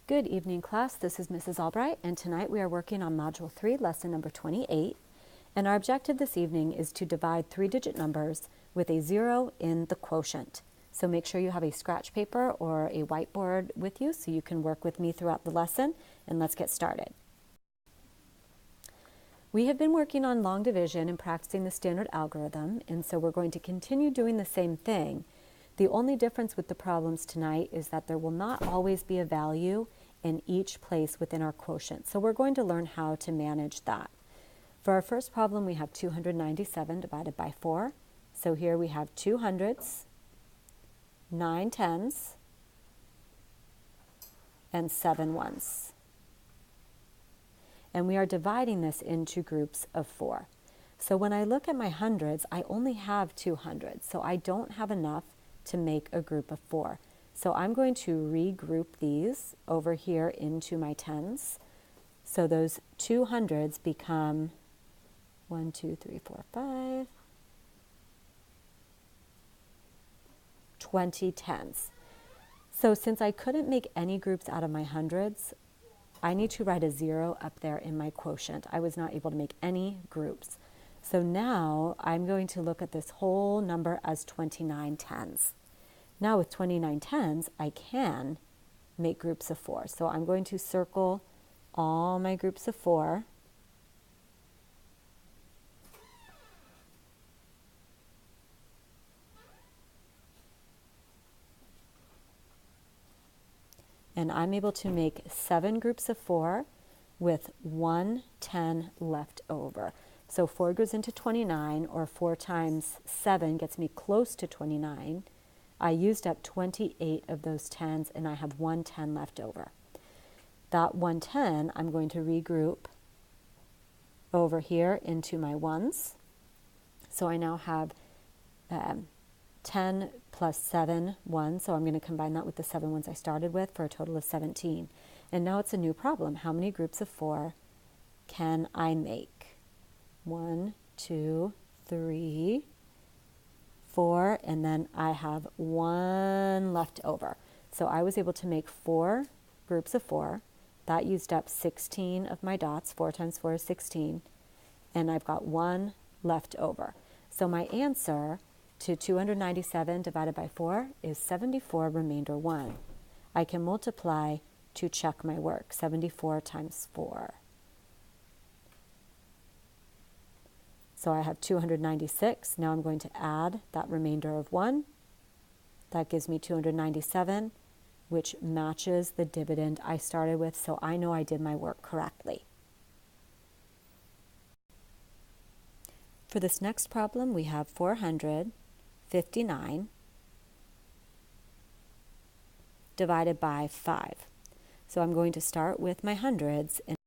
Good evening, class. This is Mrs. Albright, and tonight we are working on Module 3, Lesson number 28. And our objective this evening is to divide three-digit numbers with a 0 in the quotient. So make sure you have a scratch paper or a whiteboard with you so you can work with me throughout the lesson, and let's get started. We have been working on long division and practicing the standard algorithm, and so we're going to continue doing the same thing. The only difference with the problems tonight is that there will not always be a value in each place within our quotient. So we're going to learn how to manage that. For our first problem, we have 297 divided by 4. So here we have 2 hundreds, 9 tens, and 7 ones. And we are dividing this into groups of 4. So when I look at my hundreds, I only have 2 hundreds, so I don't have enough to make a group of 4. So I'm going to regroup these over here into my tens. So those 2 hundreds become 1, 2, 3, 4, 5, 20 tens. So since I couldn't make any groups out of my hundreds, I need to write a 0 up there in my quotient. I was not able to make any groups. So now I'm going to look at this whole number as 29 tens. Now with 29 tens, I can make groups of 4. So I'm going to circle all my groups of 4. And I'm able to make 7 groups of 4 with 1 10 left over. So 4 goes into 29, or 4 times 7 gets me close to 29. I used up 28 of those 10s, and I have 1 10 left over. That 1 10 I'm going to regroup over here into my ones. So I now have 10 plus 7 ones, so I'm going to combine that with the 7 ones I started with for a total of 17. And now it's a new problem. How many groups of 4 can I make? 1, 2, 3, 4, and then I have 1 left over. So I was able to make 4 groups of 4. That used up 16 of my dots. 4 times 4 is 16. And I've got 1 left over. So my answer to 297 divided by 4 is 74 remainder 1. I can multiply to check my work. 74 times 4. So I have 296. Now I'm going to add that remainder of 1. That gives me 297, which matches the dividend I started with, so I know I did my work correctly. For this next problem, we have 459 divided by 5. So I'm going to start with my hundreds and